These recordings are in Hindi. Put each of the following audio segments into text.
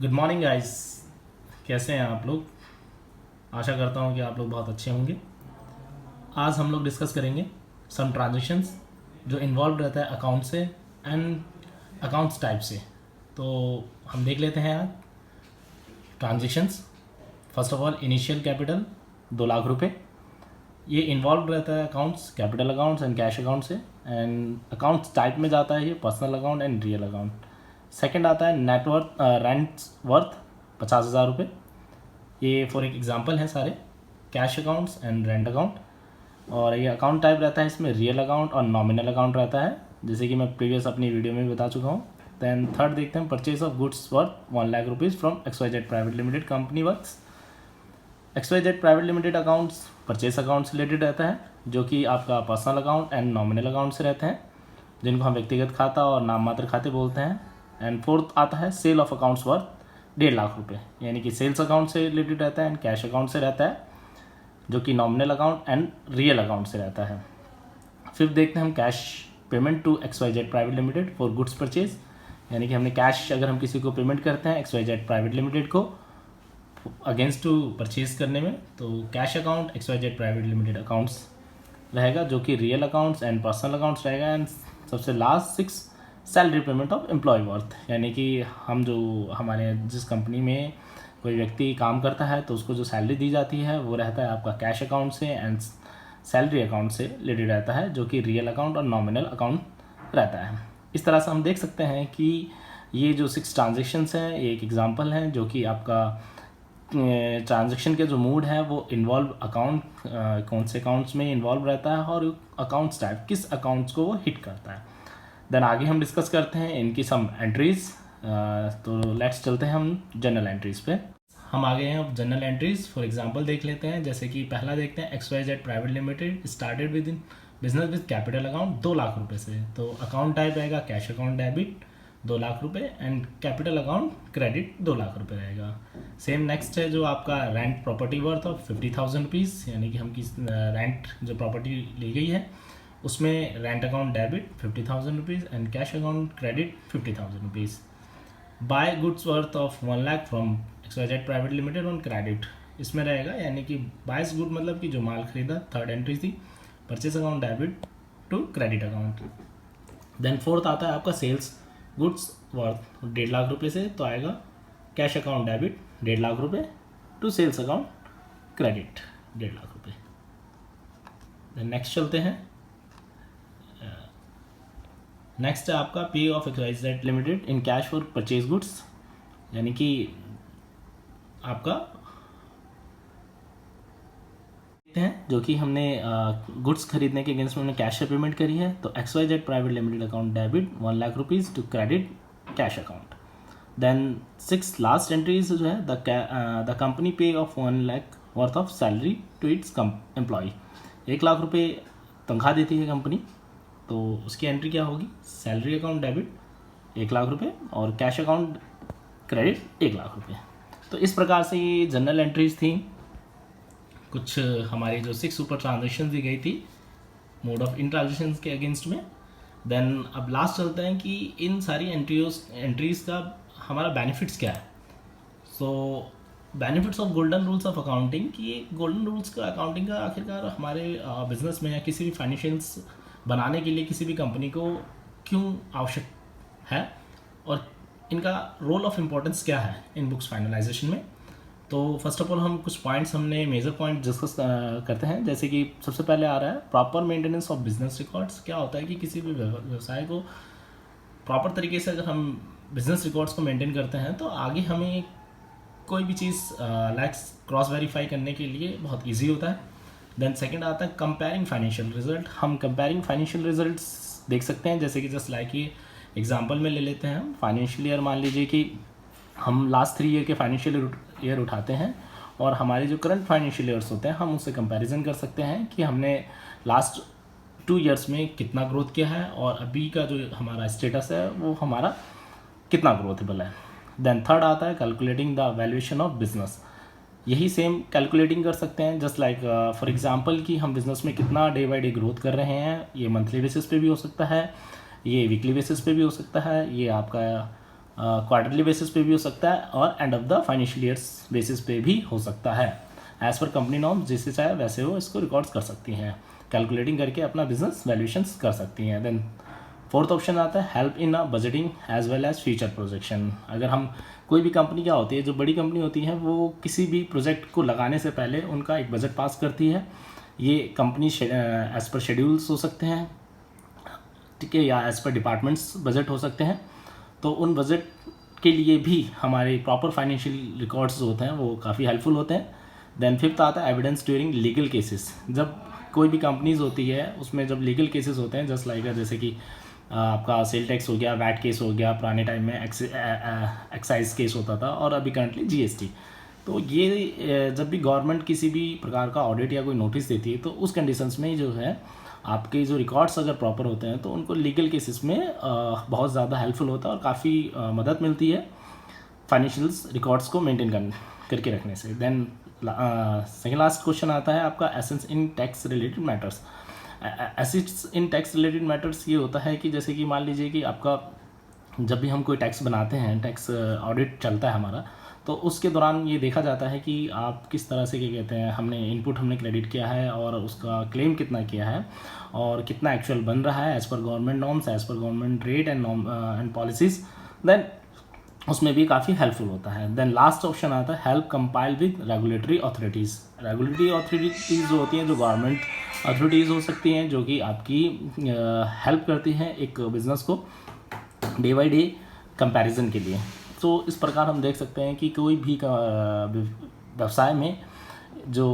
Good morning guys. कैसे हैं आप लोग? आशा करता हूं कि आप लोग बहुत अच्छे होंगे। आज हम लोग डिस्कस करेंगे सम ट्रांजेक्शन्स जो इन्वॉल्व रहता है अकाउंट से एंड अकाउंट्स टाइप से। तो हम देख लेते हैं आज transactions. First of all initial capital 2 lakh रुपए, ये इन्वॉल्व रहता है accounts, capital accounts and cash account से। एंड अकाउंट्स टाइप में जाता है ये personal account and real account. Second आता है नेटवर्थ रेंट वर्थ 50,000 रुपये। ये फॉर एक एग्जांपल है सारे cash accounts and rent account. और ये अकाउंट टाइप रहता है, इसमें रियल अकाउंट और नॉमिनल अकाउंट रहता है, जैसे कि मैं प्रीवियस अपनी वीडियो में भी बता चुका हूँ। दैन थर्ड देखते हैं purchase of goods worth 1 lakh rupees from XYZ private limited company works. XYZ private limited accounts purchase account से रिलेटेड रहता है, जो कि आपका personal account and nominal account से रहते हैं, जिनको हम व्यक्तिगत खाता और नाम मात्र खाते बोलते हैं। एंड फोर्थ आता है sale of accounts worth 1.5 lakh रुपये, यानी कि सेल्स अकाउंट से रिलेटेड रहता है एंड कैश अकाउंट से रहता है, जो कि nominal account and real account से रहता है। फिफ्थ देखते हैं हम cash payment to XYZ private limited for goods purchase, यानी कि हमने कैश अगर हम किसी को पेमेंट करते हैं XYZ प्राइवेट लिमिटेड को अगेंस्ट टू परचेज करने में, तो cash account XYZ private limited accounts रहेगा, जो कि real accounts and personal accounts रहेगा। एंड सबसे last 6 salary payment of employ worth, यानी कि हम जो हमारे जिस कंपनी में कोई व्यक्ति काम करता है तो उसको जो सैलरी दी जाती है वो रहता है आपका कैश अकाउंट से एंड सैलरी अकाउंट से रिलेटेड रहता है, जो कि रियल अकाउंट और नॉमिनल अकाउंट रहता है। इस तरह से हम देख सकते हैं कि ये जो 6 ट्रांजेक्शन्स हैं ये एक एग्जांपल हैं, जो कि आपका ट्रांजेक्शन के जो मूड है वो इन्वॉल्व अकाउंट कौन से अकाउंट्स में इन्वॉल्व रहता है और अकाउंट्स टाइप किस अकाउंट्स को वो हिट करता है। देन आगे हम डिस्कस करते हैं इनकी सम एंट्रीज। तो लेट्स चलते हैं हम जनरल एंट्रीज पे। हम आ गए हैं अब जनरल एंट्रीज। फॉर एग्जांपल देख लेते हैं, जैसे कि पहला देखते हैं XYZ private limited started with in business with capital account 2 lakh रुपए से। तो अकाउंट टाइप रहेगा कैश अकाउंट डेबिट 2 लाख रुपए and capital account credit 2 lakh रुपए रहेगा। सेम नेक्स्ट है जो आपका rent property worth of 50,000 rupees, यानी कि हम किस रेंट जो प्रॉपर्टी ली गई है उसमें rent account debit 50,000 rupees and cash account credit 50,000 rupees. Buy goods worth of 1 lakh from XYZ private limited on credit, इसमें रहेगा, यानी कि बायस गुड मतलब कि जो माल खरीदा, थर्ड एंट्री थी purchase account debit to credit account. Then fourth आता है आपका सेल्स गुड्स वर्थ 1.5 लाख रुपये से, तो आएगा कैश अकाउंट डेबिट 1.5 लाख रुपये to sales account credit 1.5 lakh रुपये। देन नेक्स्ट चलते हैं। नेक्स्ट है आपका pay of XYZ limited in cash for purchase goods, यानी कि आपका हैं जो कि हमने गुड्स खरीदने के अगेंस्ट में हमने कैश से पेमेंट करी है, तो XYZ private limited account debit 1 lakh rupees to credit cash account. Then 6 last entries जो है the company pay of 1 lakh worth of salary to its employ, 1 lakh रुपये तनख्वाह देती है कंपनी, तो उसकी एंट्री क्या होगी, सैलरी अकाउंट डेबिट 1 लाख रुपये और कैश अकाउंट क्रेडिट 1 लाख रुपये। तो इस प्रकार से ये जनरल एंट्रीज थी, कुछ हमारी जो 6 सुपर ट्रांजेक्शन दी गई थी मोड ऑफ इन ट्रांजेक्शन के अगेंस्ट में। देन अब लास्ट चलते हैं कि इन सारी एंट्रीज का हमारा बेनिफिट्स क्या है। सो benefits of golden rules of accounting, कि ये गोल्डन रूल्स का अकाउंटिंग का आखिरकार हमारे बिजनेस में या किसी भी फाइनेंशियल्स बनाने के लिए किसी भी कंपनी को क्यों आवश्यक है और इनका रोल ऑफ इम्पोर्टेंस क्या है इन बुक्स फाइनलाइजेशन में। तो फर्स्ट ऑफ ऑल हम कुछ पॉइंट्स हमने मेजर पॉइंट डिस्कस करते हैं, जैसे कि सबसे पहले आ रहा है proper maintenance of business records. क्या होता है कि किसी भी व्यवसाय को प्रॉपर तरीके से अगर हम बिजनेस रिकॉर्ड्स को मेंटेन करते हैं तो आगे हमें कोई भी चीज़ लाइक्स क्रॉस वेरीफाई करने के लिए बहुत ईजी होता है। देन सेकेंड आता है कंपेयरिंग फाइनेंशियल रिजल्ट। हम कंपेयरिंग फाइनेंशियल रिजल्ट्स देख सकते हैं, जैसे कि जस्ट लाइक ये एग्जांपल में ले लेते हैं हम फाइनेंशियल ईयर। मान लीजिए कि हम लास्ट 3 ईयर के फाइनेंशियल ईयर उठाते हैं और हमारे जो करंट फाइनेंशियल ईयर्स होते हैं हम उससे कंपैरिजन कर सकते हैं कि हमने लास्ट 2 ईयर्स में कितना ग्रोथ किया है और अभी का जो हमारा स्टेटस है वो हमारा कितना ग्रोथेबल है। देन थर्ड आता है calculating the valuation of business. यही सेम कैलकुलेटिंग कर सकते हैं, जस्ट लाइक फॉर एग्जांपल कि हम बिज़नेस में कितना डे बाय डे ग्रोथ कर रहे हैं। ये मंथली बेसिस पे भी हो सकता है, ये वीकली बेसिस पे भी हो सकता है, ये आपका क्वार्टरली बेसिस पे भी हो सकता है और end of the financial years basis पे भी हो सकता है। एज़ पर कंपनी नॉर्म्स जैसे चाहे वैसे वो इसको रिकॉर्ड्स कर सकती हैं, कैलकुलेटिंग करके अपना बिजनेस वैल्यूएशंस कर सकती हैं। देन फोर्थ ऑप्शन आता है help in budgeting as well as future projection. अगर हम कोई भी कंपनी क्या होती है, जो बड़ी कंपनी होती है वो किसी भी प्रोजेक्ट को लगाने से पहले उनका एक बजट पास करती है। ये कंपनी एज़ पर शेड्यूल्स हो सकते हैं, ठीक है, या एज़ पर डिपार्टमेंट्स बजट हो सकते हैं। तो उन बजट के लिए भी हमारे प्रॉपर फाइनेंशियल रिकॉर्ड्स जो होते हैं वो काफ़ी हेल्पफुल होते हैं। देन फिफ्थ आता है एविडेंस ड्यूरिंग लीगल केसेस। जब कोई भी कंपनीज होती है उसमें जब लीगल केसेस होते हैं, जस्ट लाइक जैसे कि आपका सेल टैक्स हो गया, वैट केस हो गया, पुराने टाइम में एक्साइज केस होता था, और अभी करंटली जीएसटी। तो ये जब भी गवर्नमेंट किसी भी प्रकार का ऑडिट या कोई नोटिस देती है तो उस कंडीशंस में जो है आपके जो रिकॉर्ड्स अगर प्रॉपर होते हैं तो उनको लीगल केसेस में बहुत ज़्यादा हेल्पफुल होता है और काफ़ी मदद मिलती है फाइनेंशियल्स रिकॉर्ड्स को मेंटेन करके रखने से। देन सेकेंड लास्ट क्वेश्चन आता है आपका एसेंस इन टैक्स रिलेटेड मैटर्स। एसेंस इन टैक्स रिलेटेड मैटर्स ये होता है कि जैसे कि मान लीजिए कि आपका जब भी हम कोई टैक्स बनाते हैं, टैक्स ऑडिट चलता है हमारा, तो उसके दौरान ये देखा जाता है कि आप किस तरह से, क्या कहते हैं, हमने क्रेडिट किया है और उसका क्लेम कितना किया है और कितना एक्चुअल बन रहा है as per government norms, as per government rate and policies. Then उसमें भी काफ़ी हेल्पफुल होता है। देन लास्ट ऑप्शन आता है help compile with regulatory authorities. Regulatory authorities जो होती हैं, जो गवर्नमेंट अथॉरिटीज़ हो सकती हैं, जो कि आपकी हेल्प करती हैं एक बिज़नेस को डे बाई डे कंपैरिजन के लिए। तो इस प्रकार हम देख सकते हैं कि कोई भी व्यवसाय में जो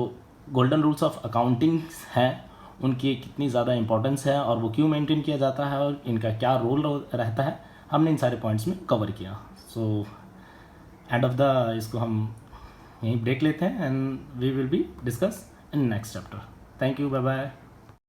गोल्डन रूल्स ऑफ अकाउंटिंग हैं उनकी कितनी ज़्यादा इंपॉर्टेंस है और वो क्यों मेंटेन किया जाता है और इनका क्या रोल रहता है, हमने इन सारे पॉइंट्स में कवर किया। सो एंड ऑफ द इसको हम यहीं ब्रेक लेते हैं and we will be discuss in next chapter. Thank you, bye bye.